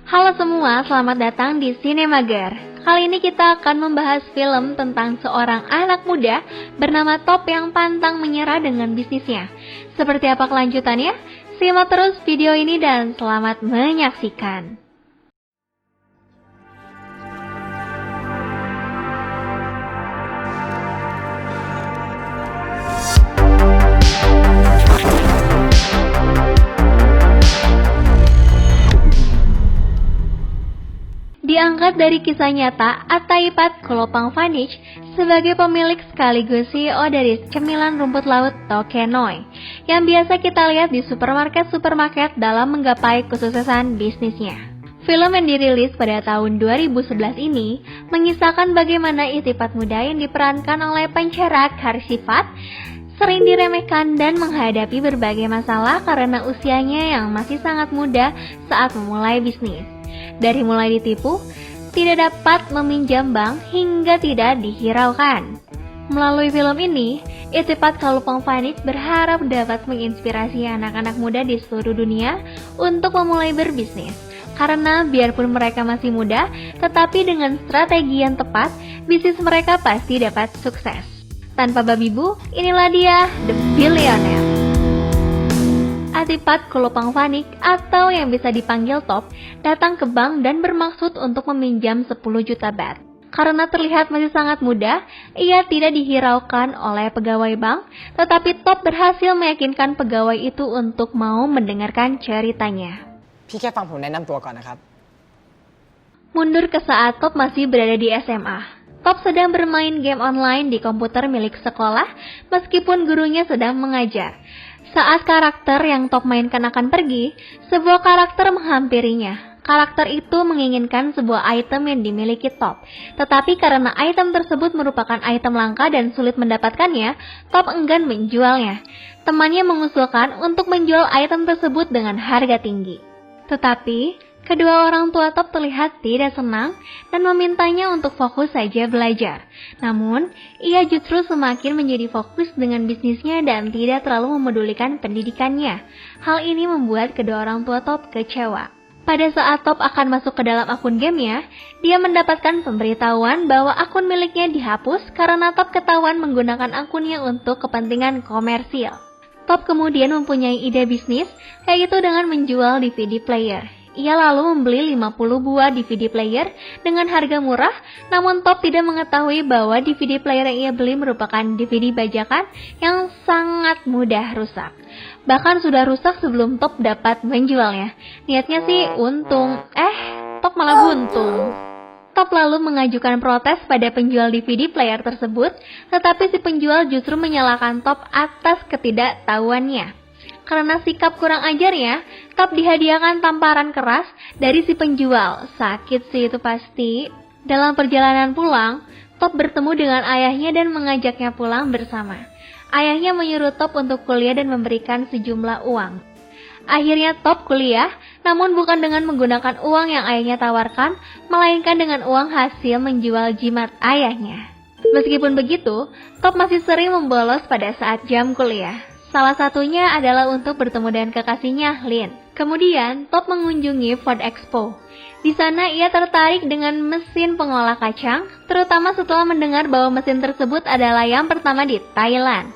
Halo semua, selamat datang di Sinemager. Kali ini kita akan membahas film tentang seorang anak muda bernama Top yang pantang menyerah dengan bisnisnya. Seperti apa kelanjutannya? Simak terus video ini dan selamat menyaksikan. Diangkat dari kisah nyata, Ataipat Kolopang-Vanich sebagai pemilik sekaligus CEO dari cemilan rumput laut Tokenoi yang biasa kita lihat di supermarket dalam menggapai kesuksesan bisnisnya. Film yang dirilis pada tahun 2011 ini mengisahkan bagaimana Itipat muda yang diperankan oleh pencerah Karsifat sering diremehkan dan menghadapi berbagai masalah karena usianya yang masih sangat muda saat memulai bisnis. Dari mulai ditipu, tidak dapat meminjam bank hingga tidak dihiraukan. Melalui film ini, Itipat Kolopang-Vanich berharap dapat menginspirasi anak-anak muda di seluruh dunia untuk memulai berbisnis. Karena biarpun mereka masih muda, tetapi dengan strategi yang tepat, bisnis mereka pasti dapat sukses. Tanpa babi bu, inilah dia The Billionaire. Atipat Kolopang-Vanich atau yang bisa dipanggil Top datang ke bank dan bermaksud untuk meminjam 10 juta baht. Karena terlihat masih sangat muda, ia tidak dihiraukan oleh pegawai bank, tetapi Top berhasil meyakinkan pegawai itu untuk mau mendengarkan ceritanya. Mundur ke saat Top masih berada di SMA. Top sedang bermain game online di komputer milik sekolah meskipun gurunya sedang mengajar. Saat karakter yang Top mainkan akan pergi, sebuah karakter menghampirinya. Karakter itu menginginkan sebuah item yang dimiliki Top. Tetapi karena item tersebut merupakan item langka dan sulit mendapatkannya, Top enggan menjualnya. Temannya mengusulkan untuk menjual item tersebut dengan harga tinggi. Tetapi kedua orang tua Top terlihat tidak senang dan memintanya untuk fokus saja belajar. Namun, ia justru semakin menjadi fokus dengan bisnisnya dan tidak terlalu memedulikan pendidikannya. Hal ini membuat kedua orang tua Top kecewa. Pada saat Top akan masuk ke dalam akun gamenya, dia mendapatkan pemberitahuan bahwa akun miliknya dihapus karena Top ketahuan menggunakan akunnya untuk kepentingan komersil. Top kemudian mempunyai ide bisnis, yaitu dengan menjual DVD player. Ia lalu membeli 50 buah DVD player dengan harga murah, namun Top tidak mengetahui bahwa DVD player yang ia beli merupakan DVD bajakan yang sangat mudah rusak. Bahkan sudah rusak sebelum Top dapat menjualnya. Niatnya sih untung, Top malah buntung. Top lalu mengajukan protes pada penjual DVD player tersebut, tetapi si penjual justru menyalahkan Top atas ketidaktahuannya. Karena sikap kurang ajarnya, Top dihadiahkan tamparan keras dari si penjual. Sakit sih itu pasti. Dalam perjalanan pulang, Top bertemu dengan ayahnya dan mengajaknya pulang bersama. Ayahnya menyuruh Top untuk kuliah dan memberikan sejumlah uang. Akhirnya Top kuliah, namun bukan dengan menggunakan uang yang ayahnya tawarkan, melainkan dengan uang hasil menjual jimat ayahnya. Meskipun begitu, Top masih sering membolos pada saat jam kuliah. Salah satunya adalah untuk bertemu dengan kekasihnya, Lin. Kemudian, Top mengunjungi Ford Expo. Di sana ia tertarik dengan mesin pengolah kacang, terutama setelah mendengar bahwa mesin tersebut adalah yang pertama di Thailand.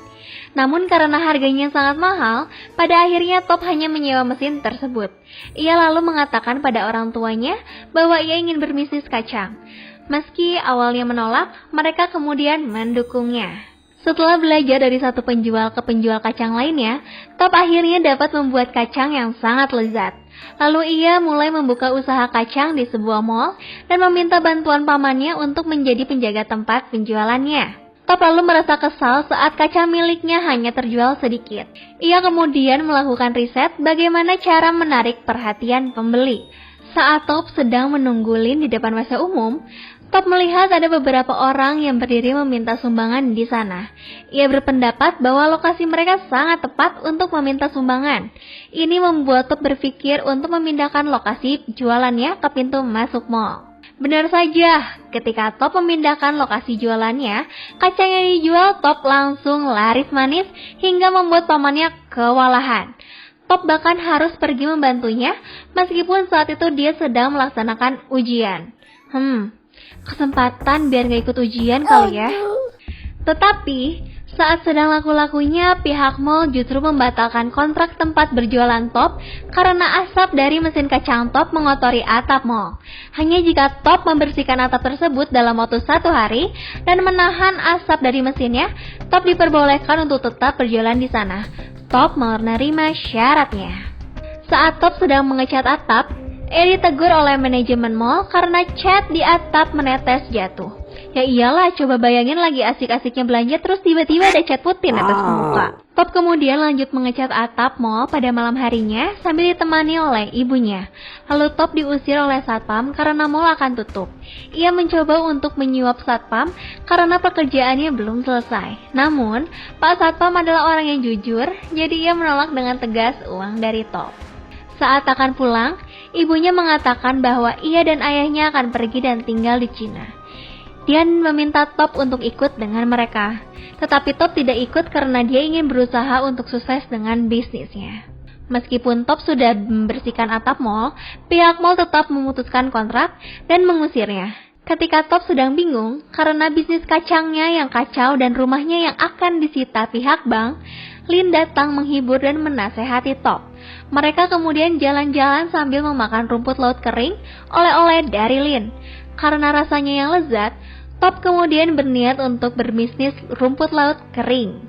Namun karena harganya sangat mahal, pada akhirnya Top hanya menyewa mesin tersebut. Ia lalu mengatakan pada orang tuanya bahwa ia ingin berbisnis kacang. Meski awalnya menolak, mereka kemudian mendukungnya. Setelah belajar dari satu penjual ke penjual kacang lainnya, Top akhirnya dapat membuat kacang yang sangat lezat. Lalu ia mulai membuka usaha kacang di sebuah mall dan meminta bantuan pamannya untuk menjadi penjaga tempat penjualannya. Top lalu merasa kesal saat kacang miliknya hanya terjual sedikit. Ia kemudian melakukan riset bagaimana cara menarik perhatian pembeli. Saat Top sedang menunggu Lin di depan WC umum, Top melihat ada beberapa orang yang berdiri meminta sumbangan di sana. Ia berpendapat bahwa lokasi mereka sangat tepat untuk meminta sumbangan. Ini membuat Top berpikir untuk memindahkan lokasi jualannya ke pintu masuk mall. Benar saja, ketika Top memindahkan lokasi jualannya, kacang yang dijual Top langsung laris manis hingga membuat pamannya kewalahan. Top bahkan harus pergi membantunya meskipun saat itu dia sedang melaksanakan ujian. Kesempatan biar gak ikut ujian kali ya. Tetapi saat sedang laku-lakunya, pihak mall justru membatalkan kontrak tempat berjualan Top karena asap dari mesin kacang Top mengotori atap mall. Hanya jika Top membersihkan atap tersebut dalam waktu 1 hari dan menahan asap dari mesinnya, Top diperbolehkan untuk tetap berjualan di sana. Top menerima syaratnya. Saat Top sedang mengecat atap, ia ditegur oleh manajemen mall karena cat di atap menetes jatuh. Ya iyalah, coba bayangin lagi asik-asiknya belanja terus tiba-tiba ada cat putih netes ke muka. Top kemudian lanjut mengecat atap mall pada malam harinya sambil ditemani oleh ibunya. Lalu Top diusir oleh satpam karena mall akan tutup. Ia mencoba untuk menyuap satpam karena pekerjaannya belum selesai. Namun, Pak Satpam adalah orang yang jujur, jadi ia menolak dengan tegas uang dari Top. Saat akan pulang, ibunya mengatakan bahwa ia dan ayahnya akan pergi dan tinggal di Cina. Dia meminta Top untuk ikut dengan mereka. Tetapi Top tidak ikut karena dia ingin berusaha untuk sukses dengan bisnisnya. Meskipun Top sudah membersihkan atap mall, pihak mall tetap memutuskan kontrak dan mengusirnya. Ketika Top sedang bingung karena bisnis kacangnya yang kacau dan rumahnya yang akan disita pihak bank, Lin datang menghibur dan menasehati Top. Mereka kemudian jalan-jalan sambil memakan rumput laut kering oleh-oleh dari Lin. Karena rasanya yang lezat, Top kemudian berniat untuk berbisnis rumput laut kering.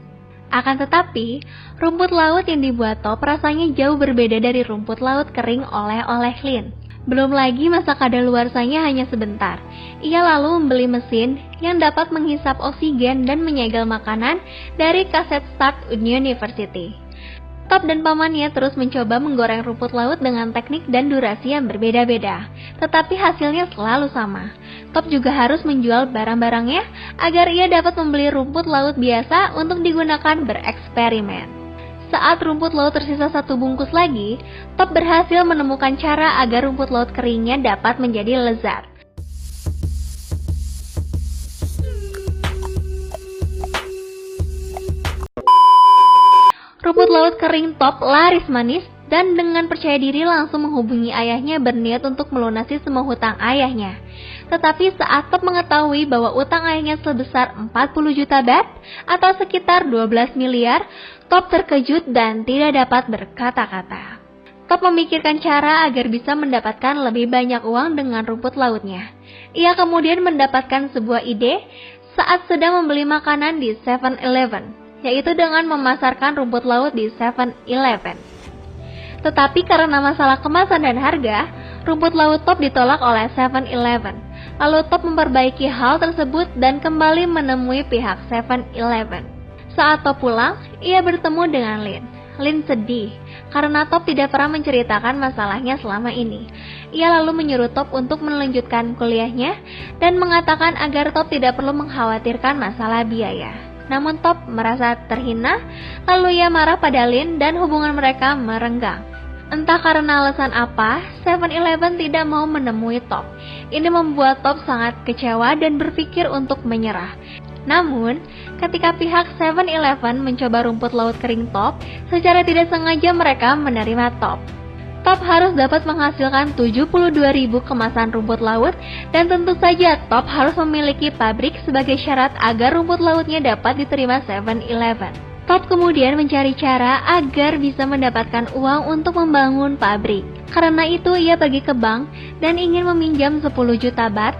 Akan tetapi, rumput laut yang dibuat Top rasanya jauh berbeda dari rumput laut kering oleh-oleh Lin. Belum lagi masa kadaluarsanya hanya sebentar. Ia lalu membeli mesin yang dapat menghisap oksigen dan menyegel makanan dari kaset Start University. Top dan pamannya terus mencoba menggoreng rumput laut dengan teknik dan durasi yang berbeda-beda. Tetapi hasilnya selalu sama. Top juga harus menjual barang-barangnya agar ia dapat membeli rumput laut biasa untuk digunakan bereksperimen. Saat rumput laut tersisa 1 bungkus lagi, Top berhasil menemukan cara agar rumput laut keringnya dapat menjadi lezat. Rumput laut kering Top laris manis dan dengan percaya diri langsung menghubungi ayahnya berniat untuk melunasi semua hutang ayahnya. Tetapi saat Top mengetahui bahwa utang ayahnya sebesar 40 juta baht atau sekitar 12 miliar, Top terkejut dan tidak dapat berkata-kata. Top memikirkan cara agar bisa mendapatkan lebih banyak uang dengan rumput lautnya. Ia kemudian mendapatkan sebuah ide saat sedang membeli makanan di 7-Eleven. Yaitu dengan memasarkan rumput laut di 7-Eleven. Tetapi karena masalah kemasan dan harga, rumput laut Top ditolak oleh 7-Eleven. Lalu Top memperbaiki hal tersebut dan kembali menemui pihak 7-Eleven. Saat Top pulang, ia bertemu dengan Lin. Lin sedih karena Top tidak pernah menceritakan masalahnya selama ini. Ia lalu menyuruh Top untuk melanjutkan kuliahnya dan mengatakan agar Top tidak perlu mengkhawatirkan masalah biaya. Namun Top merasa terhina, lalu ia marah pada Lin dan hubungan mereka merenggang. Entah karena alasan apa, 7-Eleven tidak mau menemui Top. Ini membuat Top sangat kecewa dan berpikir untuk menyerah. Namun, ketika pihak 7-Eleven mencoba rumput laut kering Top, secara tidak sengaja mereka menerima Top. Top harus dapat menghasilkan 72.000 kemasan rumput laut dan tentu saja Top harus memiliki pabrik sebagai syarat agar rumput lautnya dapat diterima 7-Eleven. Top kemudian mencari cara agar bisa mendapatkan uang untuk membangun pabrik. Karena itu ia pergi ke bank dan ingin meminjam 10 juta baht.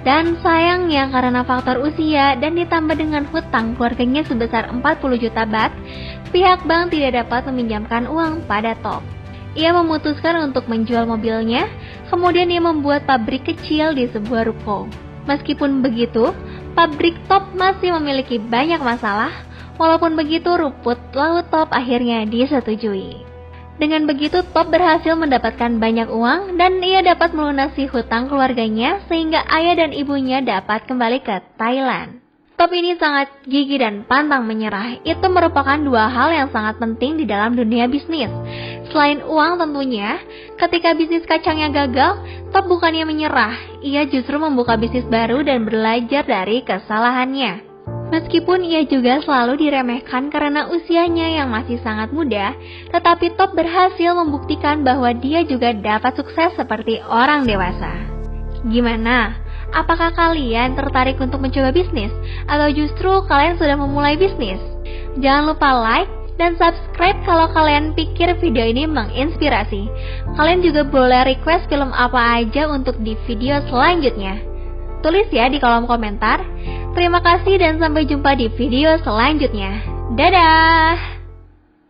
Dan sayangnya karena faktor usia dan ditambah dengan hutang keluarganya sebesar 40 juta baht, pihak bank tidak dapat meminjamkan uang pada Top. Ia memutuskan untuk menjual mobilnya, kemudian ia membuat pabrik kecil di sebuah ruko. Meskipun begitu, pabrik Top masih memiliki banyak masalah, walaupun begitu rumput laut Top akhirnya disetujui. Dengan begitu Top berhasil mendapatkan banyak uang dan ia dapat melunasi hutang keluarganya sehingga ayah dan ibunya dapat kembali ke Thailand. Top ini sangat gigih dan pantang menyerah. Itu merupakan 2 hal yang sangat penting di dalam dunia bisnis. Selain uang tentunya, ketika bisnis kacangnya gagal, Top bukannya menyerah. Ia justru membuka bisnis baru dan belajar dari kesalahannya. Meskipun ia juga selalu diremehkan karena usianya yang masih sangat muda, tetapi Top berhasil membuktikan bahwa dia juga dapat sukses seperti orang dewasa. Gimana? Apakah kalian tertarik untuk mencoba bisnis? Atau justru kalian sudah memulai bisnis? Jangan lupa like dan subscribe kalau kalian pikir video ini menginspirasi. Kalian juga boleh request film apa aja untuk di video selanjutnya. Tulis ya di kolom komentar. Terima kasih dan sampai jumpa di video selanjutnya. Dadah!